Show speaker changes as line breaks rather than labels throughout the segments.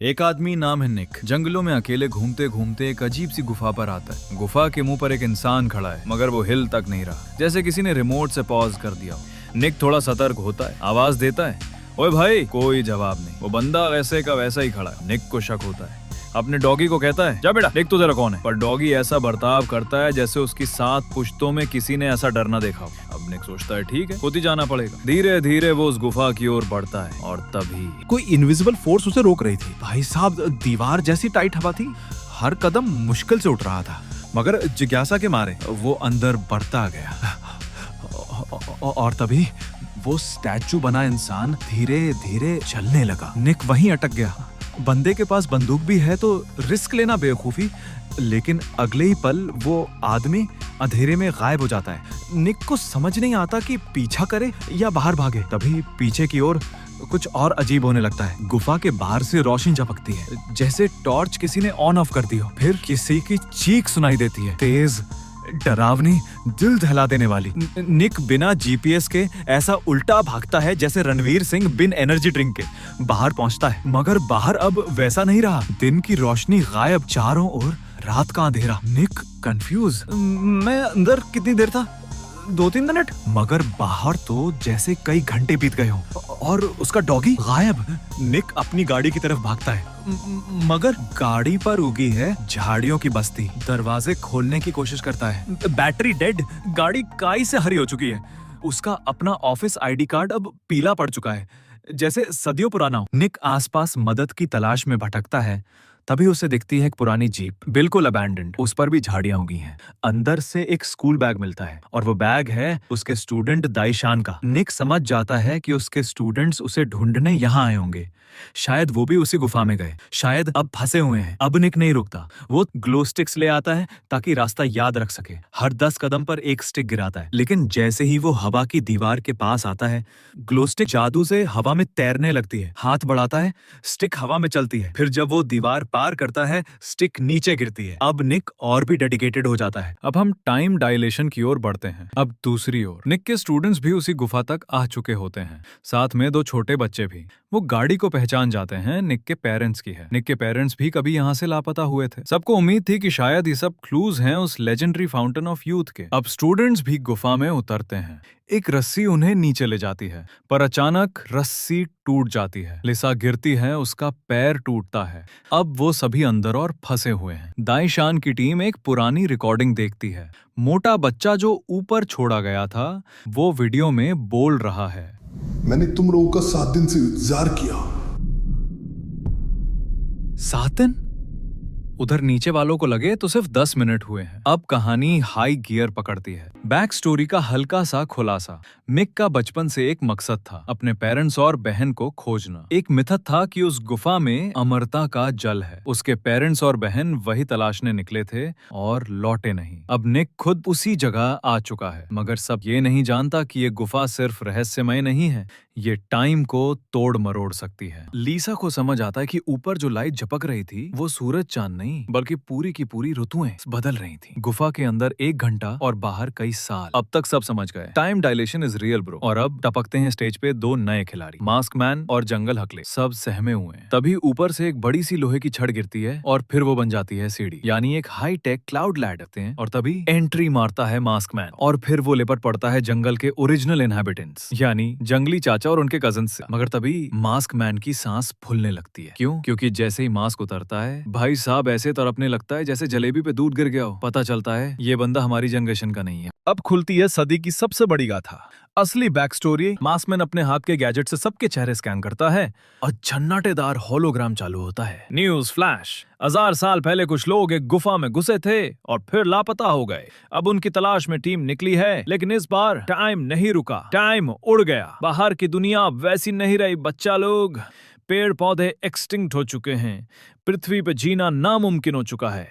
एक आदमी नाम है निक जंगलों में अकेले घूमते घूमते एक अजीब सी गुफा पर आता है। गुफा के मुंह पर एक इंसान खड़ा है, मगर वो हिल तक नहीं रहा, जैसे किसी ने रिमोट से पॉज कर दिया हो। निक थोड़ा सतर्क होता है, आवाज देता है, ओए भाई। कोई जवाब नहीं। वो बंदा वैसे का वैसा ही खड़ा है। निक को शक होता है, अपने डॉगी को कहता है, जा बेटा देख तो जरा कौन है। पर डॉगी ऐसा बर्ताव करता है जैसे उसकी 7 पुश्तों में किसी ने ऐसा डर ना देखा हो। अब निक सोचता है, ठीक है, खुद ही जाना पड़ेगा। धीरे धीरे वो उस गुफा की ओर बढ़ता है और तभी
कोई इनविजिबल फोर्स उसे रोक रही थी। भाई साहब, दीवार जैसी टाइट हवा थी, हर कदम मुश्किल से उठ रहा था, मगर जिज्ञासा के मारे वो अंदर बढ़ता गया। और तभी वो स्टैचू बना इंसान धीरे धीरे चलने लगा। निक वहीं अटक गया। बंदे के पास बंदूक भी है तो रिस्क लेना बेवकूफी, लेकिन अगले ही पल वो आदमी अंधेरे में गायब हो जाता है। निक को समझ नहीं आता कि पीछा करे या बाहर भागे। तभी पीछे की ओर कुछ और अजीब होने लगता है। गुफा के बाहर से रोशनी झपकती है, जैसे टॉर्च किसी ने ऑन ऑफ कर दी हो। फिर किसी की चीख सुनाई देती है, तेज, डरावनी, दिल दहला देने वाली। निक बिना जीपीएस के ऐसा उल्टा भागता है जैसे रणवीर सिंह बिन एनर्जी ड्रिंक के। बाहर पहुंचता है, मगर बाहर अब वैसा नहीं रहा। दिन की रोशनी गायब, चारों ओर रात का अंधेरा। निक कंफ्यूज, मैं अंदर कितनी देर था? 2-3 मिनट, मगर बाहर तो जैसे कई घंटे बीत गए हो। और उसका डॉगी गायब। निक अपनी गाड़ी की तरफ भागता है, मगर गाड़ी पर उगी है झाड़ियों की बस्ती। दरवाजे खोलने की कोशिश करता है, बैटरी डेड, गाड़ी काई से हरी हो चुकी है। उसका अपना ऑफिस आईडी कार्ड अब पीला पड़ चुका है, जैसे सदियों पुराना हो। निक आसपास मदद की तलाश में भटकता है, तभी उसे दिखती है एक पुरानी जीप, बिल्कुल अबैंडन्ड। उस पर भी झाड़ियां उगी हैं। अंदर से एक स्कूल बैग मिलता है, और वो बैग है उसके स्टूडेंट दाइशान का। निक समझ जाता है कि उसके स्टूडेंट्स उसे ढूंढने यहाँ आए होंगे। शायद वो भी उसी गुफा में गए, शायद अब फंसे हुए हैं। अब निक नहीं रुकता, वो ग्लो स्टिक्स ले आता है ताकि रास्ता याद रख सके। हर 10 कदम पर एक स्टिक गिराता है, लेकिन जैसे ही वो हवा की दीवार के पास आता है, ग्लो स्टिक जादू से हवा में तैरने लगती है। हाथ बढ़ाता है, स्टिक हवा में चलती है। फिर जब वो दीवार पार करता है, स्टिक नीचे गिरती है। अब निक और भी डेडिकेटेड हो जाता है।
अब हम टाइम डायलेशन की ओर बढ़ते हैं। अब दूसरी ओर निक के स्टूडेंट्स भी उसी गुफा तक आ चुके होते हैं, साथ में 2 छोटे बच्चे भी। वो गाड़ी को पहचान जाते हैं, निक के पेरेंट्स की है। निक के पेरेंट्स भी कभी यहाँ से लापता हुए थे। सबको उम्मीद थी कि शायद ये सब क्लूज हैं उस लेजेंडरी फाउंटेन ऑफ यूथ के। अब स्टूडेंट्स भी गुफा में उतरते हैं। एक रस्सी उन्हें नीचे ले जाती है, पर अचानक रस्सी टूट जाती है। लिसा गिरती है, उसका पैर टूटता है। अब वो सभी अंदर और फंसे हुए हैं। दाइशान की टीम एक पुरानी रिकॉर्डिंग देखती है। मोटा बच्चा जो ऊपर छोड़ा गया था, वो वीडियो में बोल रहा है,
मैंने तुम लोगों का 7 दिन से इंतजार किया।
7 दिन? उधर नीचे वालों को लगे तो सिर्फ 10 मिनट हुए हैं। अब कहानी हाई गियर पकड़ती है। बैक स्टोरी का हल्का सा खुलासा। मिक का बचपन से एक मकसद था, अपने पेरेंट्स और बहन को खोजना। एक मिथक था कि उस गुफा में अमरता का जल है। उसके पेरेंट्स और बहन वही तलाशने निकले थे और लौटे नहीं। अब निक खुद उसी जगह आ चुका है, मगर सब ये नहीं जानता कि ये गुफा सिर्फ रहस्यमय नहीं है, ये टाइम को तोड़ मरोड़ सकती है। लीसा को समझ आता है कि ऊपर जो लाइट झपक रही थी, वो सूरज चांद नहीं, बल्कि पूरी की पूरी ऋतुएं बदल रही थी। गुफा के अंदर 1 घंटा और बाहर कई साल। अब तक सब समझ गए, time dilation is real bro. और अब टपकते हैं स्टेज पे 2 नए खिलाड़ी, मास्क मैन और जंगल हकले। सब सहमे हुए हैं। तभी ऊपर से एक बड़ी सी लोहे की छड़ गिरती है और फिर वो बन जाती है सीढ़ी, यानी एक हाई टेक क्लाउड लैडर। और तभी एंट्री मारता है मास्क मैन, और फिर वो लेपर पड़ता है जंगल के ओरिजिनल इनहैबिटेंट्स, यानी जंगली चाचा और उनके कजन से। मगर तभी मास्क मैन की सांस फूलने लगती है। क्यों? क्योंकि जैसे ही मास्क उतरता है, भाई साहब ऐसे तड़पने लगता है जैसे जलेबी पे दूध गिर गया हो। पता चलता है ये बंदा हमारी जनरेशन का नहीं है।
अब खुलती है सदी की सबसे बड़ी गाथा, असली बैक स्टोरी। मास्कमैन अपने हाथ के गैजेट से सबके चेहरे स्कैन करता है और झन्नाटेदार होलोग्राम चालू होता है। News flash. 1000 साल पहले कुछ लोग एक गुफा में घुसे थे और फिर लापता हो गए। अब उनकी तलाश में टीम निकली है, लेकिन इस बार टाइम नहीं रुका, टाइम उड़ गया। बाहर की दुनिया वैसी नहीं रही बच्चा लोग। पेड़ पौधे एक्सटिंक्ट हो चुके हैं, पृथ्वी पे जीना नामुमकिन हो चुका है।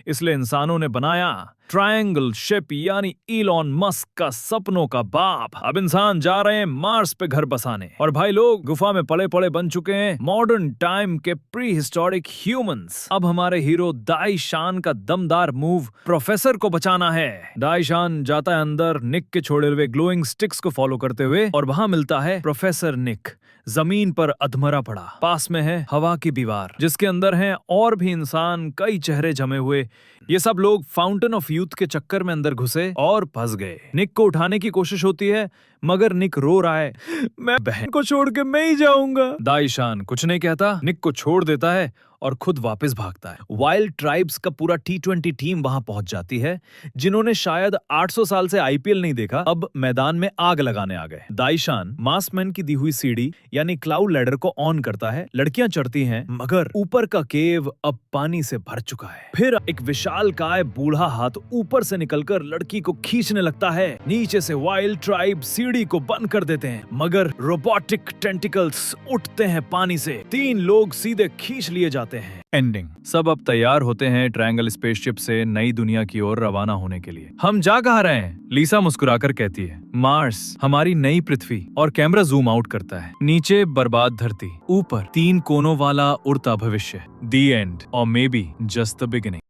इसलिए इंसानों ने बनाया ट्रायंगल शिप, यानी इलॉन मस्क का सपनों का बाप। अब इंसान जा रहे हैं मार्स पे घर बसाने। और भाई लोग गुफा में पले पले बन चुके हैं मॉडर्न टाइम के प्री हिस्टोरिक ह्यूमंस। अब हमारे हीरो दाई शान का दमदार मूव प्रोफेसर को बचाना है। दाई शान जाता है अंदर निक के छोड़े हुए ग्लोइंग स्टिक्स को फॉलो करते हुए, और वहां मिलता है प्रोफेसर निक जमीन पर अधमरा पड़ा। पास में है हवा की दीवार, जिसके अंदर हैं और भी इंसान, कई चेहरे जमे हुए। ये सब लोग फाउंटेन ऑफ यूथ के चक्कर में अंदर घुसे और फंस गए। निक को उठाने की कोशिश होती है, मगर निक रो रहा है, मैं बहन को छोड़ के मैं ही जाऊंगा। दाईशान कुछ नहीं कहता, निक को छोड़ देता है और खुद वापस भागता है। वाइल्ड ट्राइब्स का पूरा T20 टीम वहां पहुंच जाती है, जिन्होंने शायद 800 साल से IPL नहीं देखा, अब मैदान में आग लगाने आ गए। दाईशान मास्कमैन की दी हुई सीढ़ी यानी क्लाउड लैडर को ऑन करता है। लड़कियां चढ़ती हैं, मगर ऊपर का केव अब पानी से भर चुका है। फिर एक विशालकाय बूढ़ा हाथ ऊपर से निकलकर लड़की को खींचने लगता है। नीचे से वाइल्ड ट्राइब सीढ़ी को बंद कर देते हैं, मगर रोबोटिक टेंटिकल्स उठते हैं पानी से। 3 लोग सीधे खींच लिए जाते हैं। एंडिंग। सब अब तैयार होते हैं ट्रायंगल स्पेसशिप से नई दुनिया की ओर रवाना होने के लिए। हम जा कहाँ रहे हैं? लीसा मुस्कुराकर कहती है, मार्स, हमारी नई पृथ्वी। और कैमरा जूम आउट करता है। नीचे बर्बाद धरती, ऊपर 3 कोनों वाला उड़ता भविष्य। द एंड, और may be just the beginning.